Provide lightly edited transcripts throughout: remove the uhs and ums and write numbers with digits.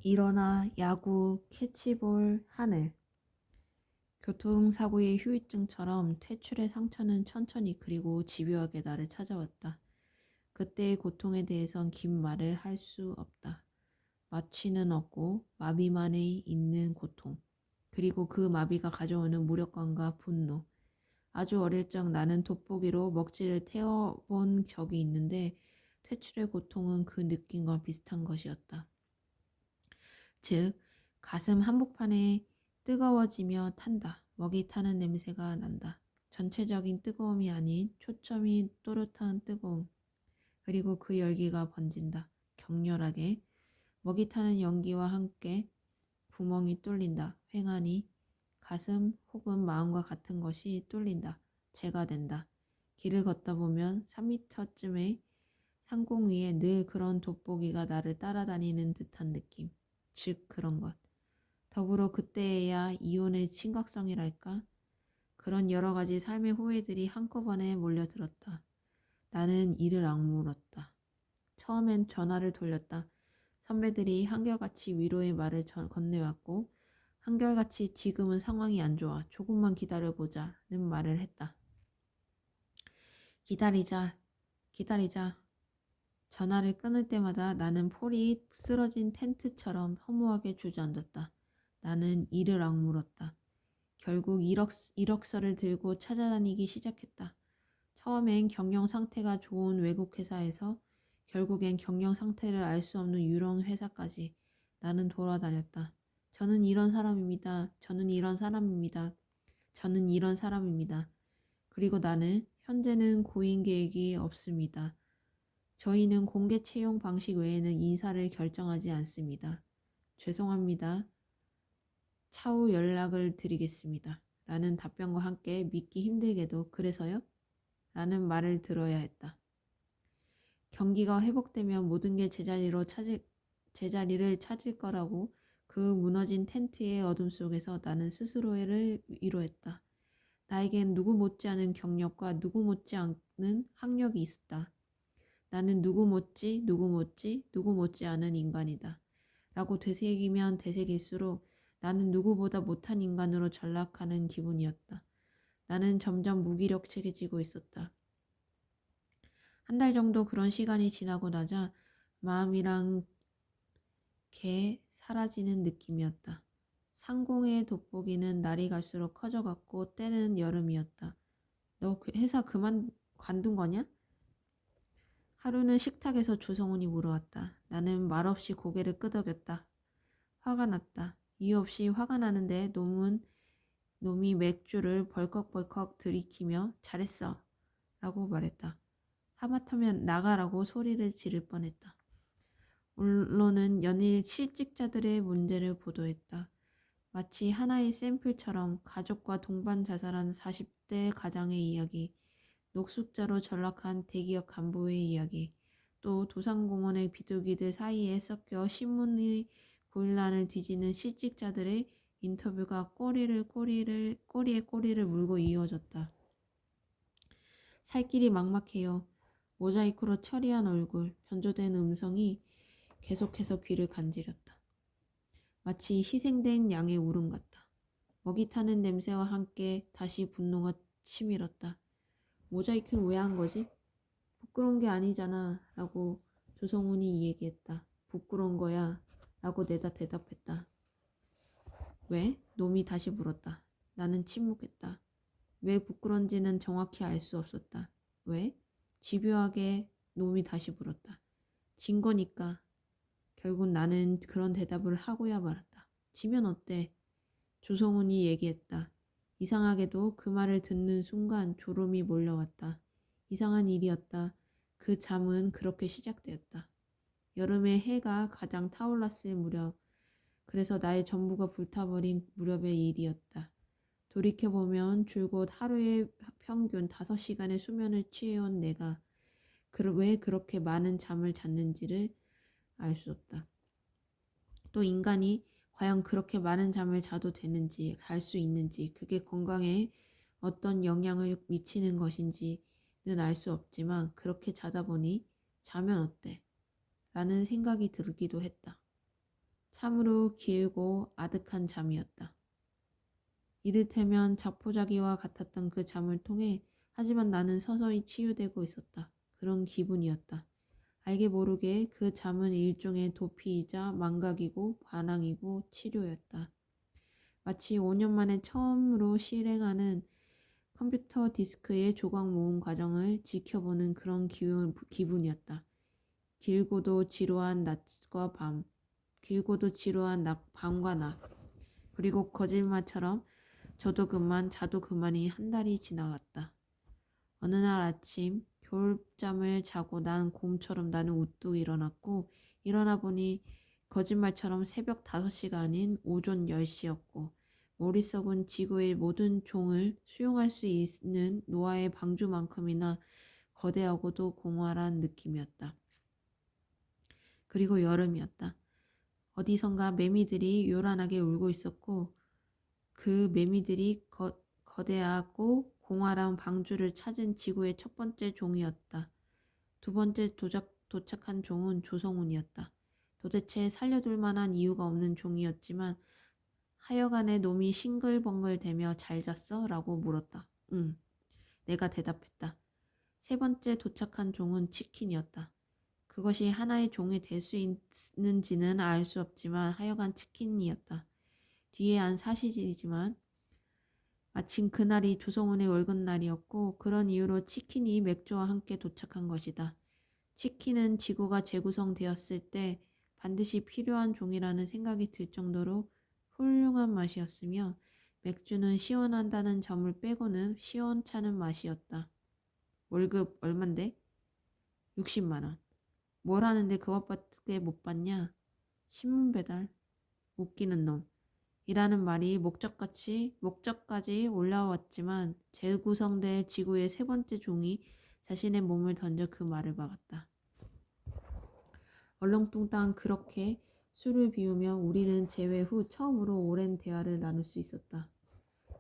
일어나 야구, 캐치볼, 하늘. 교통사고의 후유증처럼 퇴출의 상처는 천천히 그리고 집요하게 나를 찾아왔다. 그때의 고통에 대해선 긴 말을 할 수 없다. 마취는 없고 마비만이 있는 고통. 그리고 그 마비가 가져오는 무력감과 분노. 아주 어릴 적 나는 돋보기로 먹지를 태워본 적이 있는데 퇴출의 고통은 그 느낌과 비슷한 것이었다. 즉, 가슴 한복판에 뜨거워지며 탄다. 먹이 타는 냄새가 난다. 전체적인 뜨거움이 아닌 초점이 또렷한 뜨거움. 그리고 그 열기가 번진다. 격렬하게. 먹이 타는 연기와 함께 구멍이 뚫린다. 횡하니 가슴 혹은 마음과 같은 것이 뚫린다. 재가 된다. 길을 걷다 보면 3미터쯤의 상공 위에 늘 그런 돋보기가 나를 따라다니는 듯한 느낌. 즉 그런 것. 더불어 그때에야 이혼의 심각성이랄까? 그런 여러 가지 삶의 후회들이 한꺼번에 몰려들었다. 나는 이를 악물었다. 처음엔 전화를 돌렸다. 선배들이 한결같이 위로의 말을 건네왔고 한결같이 지금은 상황이 안 좋아. 조금만 기다려보자는 말을 했다. 기다리자. 기다리자. 전화를 끊을 때마다 나는 폴이 쓰러진 텐트처럼 허무하게 주저앉았다. 나는 이를 악물었다. 결국 이력서를 들고 찾아다니기 시작했다. 처음엔 경영 상태가 좋은 외국 회사에서 결국엔 경영 상태를 알 수 없는 유령 회사까지 나는 돌아다녔다. 저는 이런 사람입니다. 저는 이런 사람입니다. 저는 이런 사람입니다. 그리고 나는 현재는 고인 계획이 없습니다. 저희는 공개 채용 방식 외에는 인사를 결정하지 않습니다. 죄송합니다. 차후 연락을 드리겠습니다. 라는 답변과 함께 믿기 힘들게도 그래서요? 라는 말을 들어야 했다. 경기가 회복되면 모든 게 제자리를 찾을 거라고 그 무너진 텐트의 어둠 속에서 나는 스스로를 위로했다. 나에겐 누구 못지않은 경력과 누구 못지않은 학력이 있었다. 나는 누구 못지않은 인간이다. 라고 되새기면 되새길수록 나는 누구보다 못한 인간으로 전락하는 기분이었다. 나는 점점 무기력해지고 있었다. 한 달 정도 그런 시간이 지나고 나자 마음이랑 개 사라지는 느낌이었다. 상공의 돋보기는 날이 갈수록 커져갔고 때는 여름이었다. 너 회사 관둔 거냐? 하루는 식탁에서 조성훈이 물어왔다. 나는 말없이 고개를 끄덕였다. 화가 났다. 이유 없이 화가 나는데 놈이 맥주를 벌컥벌컥 들이키며 잘했어 라고 말했다. 하마터면 나가라고 소리를 지를 뻔했다. 언론은 연일 실직자들의 문제를 보도했다. 마치 하나의 샘플처럼 가족과 동반 자살한 40대 가장의 이야기, 녹숙자로 전락한 대기업 간부의 이야기, 또 도산공원의 비둘기들 사이에 섞여 신문의 고일란을 뒤지는 실직자들의 인터뷰가 꼬리에 꼬리를 물고 이어졌다. 살 길이 막막해요. 모자이크로 처리한 얼굴, 변조된 음성이 계속해서 귀를 간지렸다. 마치 희생된 양의 울음 같다. 먹이 타는 냄새와 함께 다시 분노가 치밀었다. 모자이크는 왜 한 거지? 부끄러운 게 아니잖아 라고 조성훈이 얘기했다. 부끄러운 거야 라고 내다 대답했다. 왜? 놈이 다시 물었다. 나는 침묵했다. 왜 부끄러운지는 정확히 알 수 없었다. 왜? 집요하게 놈이 다시 물었다. 진 거니까. 결국 나는 그런 대답을 하고야 말았다. 지면 어때? 조성훈이 얘기했다. 이상하게도 그 말을 듣는 순간 졸음이 몰려왔다. 이상한 일이었다. 그 잠은 그렇게 시작되었다. 여름에 해가 가장 타올랐을 무렵, 그래서 나의 전부가 불타버린 무렵의 일이었다. 돌이켜보면 줄곧 하루에 평균 5시간의 수면을 취해온 내가 왜 그렇게 많은 잠을 잤는지를 알 수 없다. 또 인간이 과연 그렇게 많은 잠을 자도 되는지, 갈 수 있는지, 그게 건강에 어떤 영향을 미치는 것인지는 알 수 없지만 그렇게 자다 보니 자면 어때? 라는 생각이 들기도 했다. 참으로 길고 아득한 잠이었다. 이를테면 자포자기와 같았던 그 잠을 통해 하지만 나는 서서히 치유되고 있었다. 그런 기분이었다. 알게 모르게 그 잠은 일종의 도피이자 망각이고 반항이고 치료였다. 마치 5년 만에 처음으로 실행하는 컴퓨터 디스크의 조각 모음 과정을 지켜보는 그런 기분이었다. 길고도 지루한 낮과 밤, 길고도 지루한 밤과 낮, 그리고 거짓말처럼 저도 그만 자도 그만이 한 달이 지나갔다. 어느 날 아침 겨울잠을 자고 난 곰처럼 나는 우뚝 일어났고 일어나 보니 거짓말처럼 새벽 5시가 아닌 오전 10시였고 머릿속은 지구의 모든 종을 수용할 수 있는 노아의 방주만큼이나 거대하고도 공활한 느낌이었다. 그리고 여름이었다. 어디선가 매미들이 요란하게 울고 있었고 그 매미들이 거대하고 공활한 방주를 찾은 지구의 첫 번째 종이었다. 두 번째 도착한 종은 조성훈이었다. 도대체 살려둘 만한 이유가 없는 종이었지만 하여간에 놈이 싱글벙글대며 잘 잤어? 라고 물었다. 응. 내가 대답했다. 세 번째 도착한 종은 치킨이었다. 그것이 하나의 종이 될 수 있는지는 알 수 없지만 하여간 치킨이었다. 뒤에 안 사실이지만 마침 그날이 조성훈의 월급날이었고 그런 이유로 치킨이 맥주와 함께 도착한 것이다. 치킨은 지구가 재구성되었을 때 반드시 필요한 종이라는 생각이 들 정도로 훌륭한 맛이었으며 맥주는 시원하다는 점을 빼고는 시원찮은 맛이었다. 월급 얼만데? 60만 원. 뭘 하는데 그것밖에 못 받냐? 신문 배달. 웃기는 놈. 이라는 말이 목적까지 올라왔지만 재구성될 지구의 세 번째 종이 자신의 몸을 던져 그 말을 막았다. 얼렁뚱땅 그렇게 술을 비우며 우리는 재회 후 처음으로 오랜 대화를 나눌 수 있었다.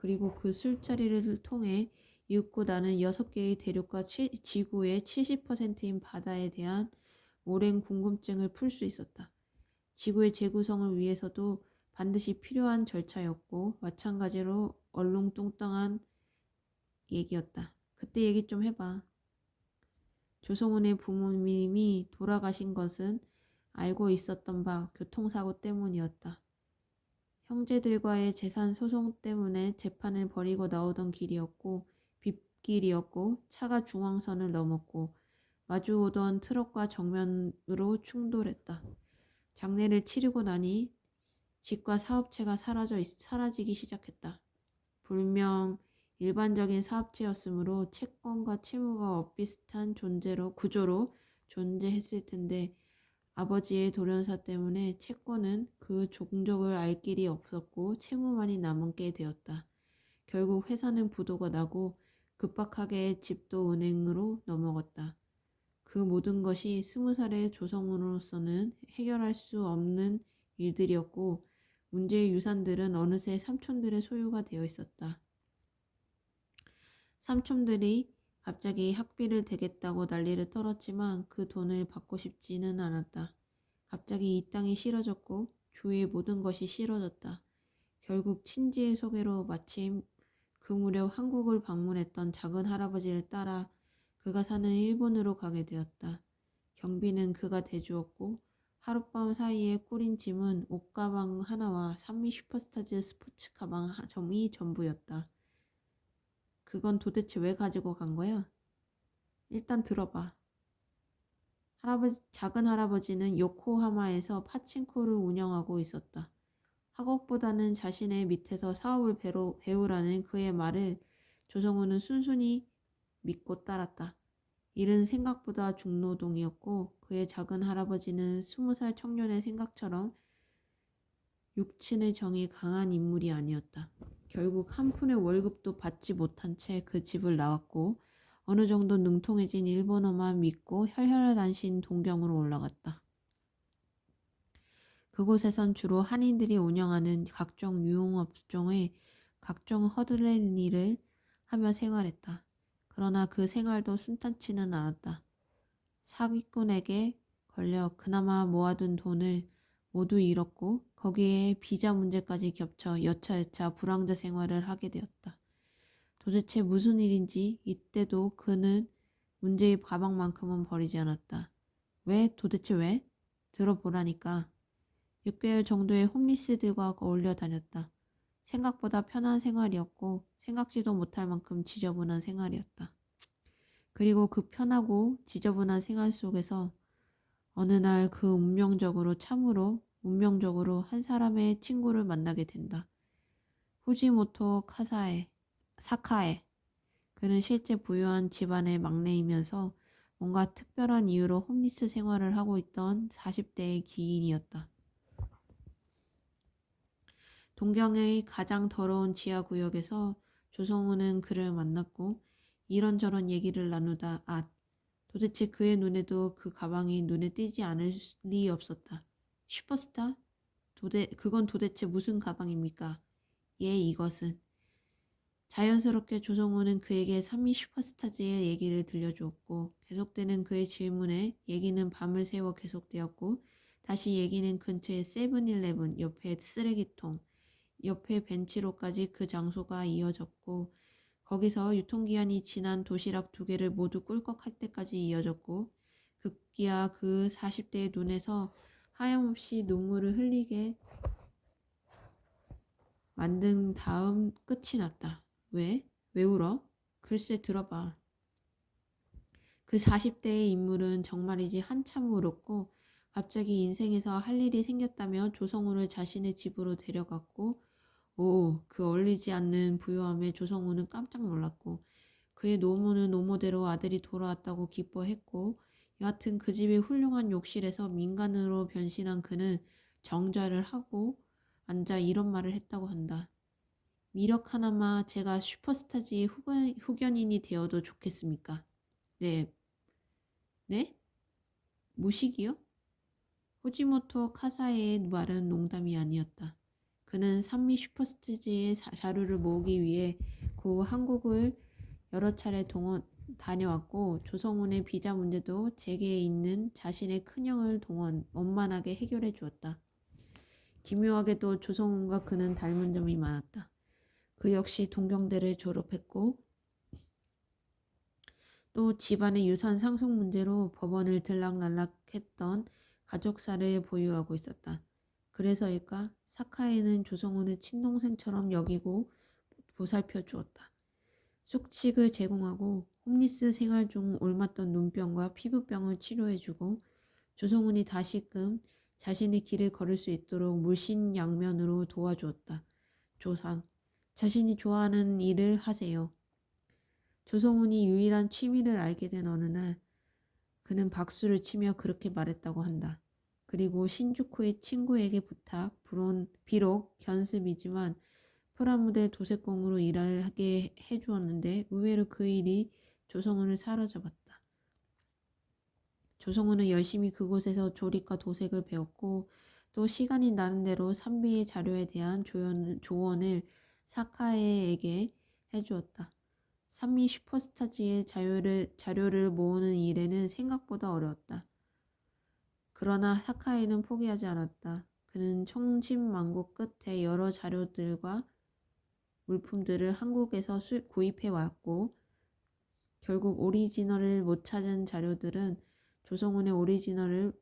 그리고 그 술자리를 통해 이윽고 나는 6개의 대륙과 지구의 70%인 바다에 대한 오랜 궁금증을 풀 수 있었다. 지구의 재구성을 위해서도 반드시 필요한 절차였고 마찬가지로 얼렁뚱땅한 얘기였다. 그때 얘기 좀 해봐. 조성훈의 부모님이 돌아가신 것은 알고 있었던 바 교통사고 때문이었다. 형제들과의 재산 소송 때문에 재판을 벌이고 나오던 길이었고 빗길이었고 차가 중앙선을 넘었고 마주오던 트럭과 정면으로 충돌했다. 장례를 치르고 나니 집과 사업체가 사라지기 시작했다. 분명 일반적인 사업체였으므로 채권과 채무가 엇비슷한 구조로 존재했을 텐데 아버지의 돌연사 때문에 채권은 그 종족을 알 길이 없었고 채무만이 남게 되었다. 결국 회사는 부도가 나고 급박하게 집도 은행으로 넘어갔다. 그 모든 것이 20살의 조성으로서는 해결할 수 없는 일들이었고 문제의 유산들은 어느새 삼촌들의 소유가 되어 있었다. 삼촌들이 갑자기 학비를 대겠다고 난리를 떨었지만 그 돈을 받고 싶지는 않았다. 갑자기 이 땅이 싫어졌고 주위의 모든 것이 싫어졌다. 결국 친지의 소개로 마침 그 무렵 한국을 방문했던 작은 할아버지를 따라 그가 사는 일본으로 가게 되었다. 경비는 그가 대주었고 하룻밤 사이에 꾸린 짐은 옷가방 하나와 산미 슈퍼스타즈 스포츠 가방 점이 전부였다. 그건 도대체 왜 가지고 간 거야? 일단 들어봐. 작은 할아버지는 요코하마에서 파친코를 운영하고 있었다. 학업보다는 자신의 밑에서 사업을 배우라는 그의 말을 조성우는 순순히 믿고 따랐다. 일은 생각보다 중노동이었고 그의 작은 할아버지는 20살 청년의 생각처럼 육친의 정이 강한 인물이 아니었다. 결국 한 푼의 월급도 받지 못한 채 그 집을 나왔고 어느 정도 능통해진 일본어만 믿고 혈혈단신 동경으로 올라갔다. 그곳에선 주로 한인들이 운영하는 각종 유흥업종의 각종 허드렛 일을 하며 생활했다. 그러나 그 생활도 순탄치는 않았다. 사기꾼에게 걸려 그나마 모아둔 돈을 모두 잃었고 거기에 비자 문제까지 겹쳐 여차여차 불황자 생활을 하게 되었다. 도대체 무슨 일인지 이때도 그는 문제의 가방만큼은 버리지 않았다. 왜? 도대체 왜? 들어보라니까. 6개월 정도의 홈리스들과 어울려 다녔다. 생각보다 편한 생활이었고 생각지도 못할 만큼 지저분한 생활이었다. 그리고 그 편하고 지저분한 생활 속에서 어느 날 그 참으로 운명적으로 한 사람의 친구를 만나게 된다. 후지모토 사카에. 그는 실제 부유한 집안의 막내이면서 뭔가 특별한 이유로 홈리스 생활을 하고 있던 40대의 기인이었다. 동경의 가장 더러운 지하구역에서 조성우는 그를 만났고 이런저런 얘기를 나누다 도대체 그의 눈에도 그 가방이 눈에 띄지 않을 리 없었다. 슈퍼스타? 그건 도대체 무슨 가방입니까? 이것은. 자연스럽게 조성우는 그에게 산미 슈퍼스타즈의 얘기를 들려주었고 계속되는 그의 질문에 얘기는 밤을 새워 계속되었고 다시 얘기는 근처의 세븐일레븐, 옆에 쓰레기통, 옆에 벤치로까지 그 장소가 이어졌고 거기서 유통기한이 지난 도시락 2개를 모두 꿀꺽할 때까지 이어졌고 급기야 그 40대의 눈에서 하염없이 눈물을 흘리게 만든 다음 끝이 났다. 왜? 왜 울어? 글쎄 들어봐. 그 40대의 인물은 정말이지 한참 울었고 갑자기 인생에서 할 일이 생겼다며 조성우를 자신의 집으로 데려갔고 그 어울리지 않는 부유함에 조성우는 깜짝 놀랐고 그의 노모는 노모대로 아들이 돌아왔다고 기뻐했고 여하튼 그 집의 훌륭한 욕실에서 민간으로 변신한 그는 정좌를 하고 앉아 이런 말을 했다고 한다. 미력 하나마 제가 슈퍼스타즈의 후견인이 되어도 좋겠습니까? 네. 네? 무식이요? 호지모토 카사에의 말은 농담이 아니었다. 그는 산미 슈퍼스타즈의 자료를 모으기 위해 그 한국을 여러 차례 다녀왔고 조성훈의 비자 문제도 재계에 있는 자신의 큰형을 원만하게 해결해 주었다. 기묘하게도 조성훈과 그는 닮은 점이 많았다. 그 역시 동경대를 졸업했고 또 집안의 유산 상속 문제로 법원을 들락날락했던 가족사를 보유하고 있었다. 그래서일까 사카에는 조성훈을 친동생처럼 여기고 보살펴 주었다. 숙식을 제공하고 홈리스 생활 중 옮았던 눈병과 피부병을 치료해주고 조성훈이 다시금 자신의 길을 걸을 수 있도록 물신양면으로 도와주었다. 조상, 자신이 좋아하는 일을 하세요. 조성훈이 유일한 취미를 알게 된 어느 날 그는 박수를 치며 그렇게 말했다고 한다. 그리고 신주쿠의 친구에게 비록 견습이지만 프라모델 도색공으로 일하게 해주었는데 의외로 그 일이 조성훈을 사로잡았다. 조성훈은 열심히 그곳에서 조립과 도색을 배웠고 또 시간이 나는 대로 산비의 자료에 대한 조언을 사카에에게 해주었다. 산미 슈퍼스타즈의 자료를 모으는 일에는 생각보다 어려웠다. 그러나 사카에는 포기하지 않았다. 그는 천신만고 끝에 여러 자료들과 물품들을 한국에서 구입해 왔고 결국 오리지널을 못 찾은 자료들은 조성훈의 오리지널을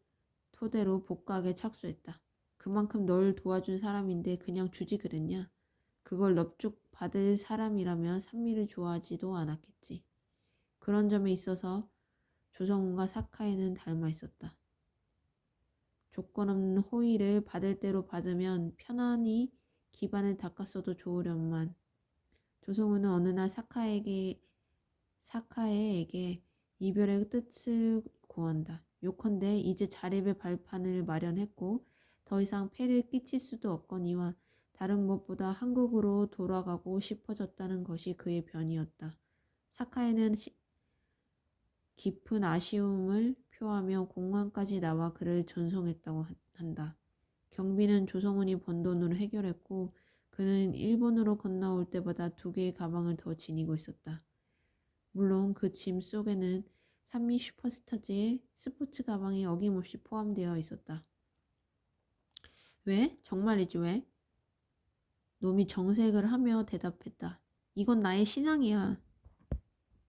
토대로 복각에 착수했다. 그만큼 널 도와준 사람인데 그냥 주지 그랬냐? 그걸 넙죽 받을 사람이라면 산미를 좋아하지도 않았겠지. 그런 점에 있어서 조성훈과 사카에는 닮아 있었다. 조건 없는 호의를 받을 대로 받으면 편안히 기반을 닦았어도 좋으련만 조성훈은 어느 날 사카에에게 이별의 뜻을 고한다. 요컨대 이제 자립의 발판을 마련했고 더 이상 폐를 끼칠 수도 없거니와 다른 무엇보다 한국으로 돌아가고 싶어졌다는 것이 그의 변이었다. 사카에는 깊은 아쉬움을 표하며 공항까지 나와 그를 전송했다고 한다. 경비는 조성훈이 번 돈으로 해결했고 그는 일본으로 건너올 때마다 2개의 가방을 더 지니고 있었다. 물론 그 짐 속에는 산미 슈퍼스타즈의 스포츠 가방이 어김없이 포함되어 있었다. 왜? 정말이지 왜? 놈이 정색을 하며 대답했다. 이건 나의 신앙이야.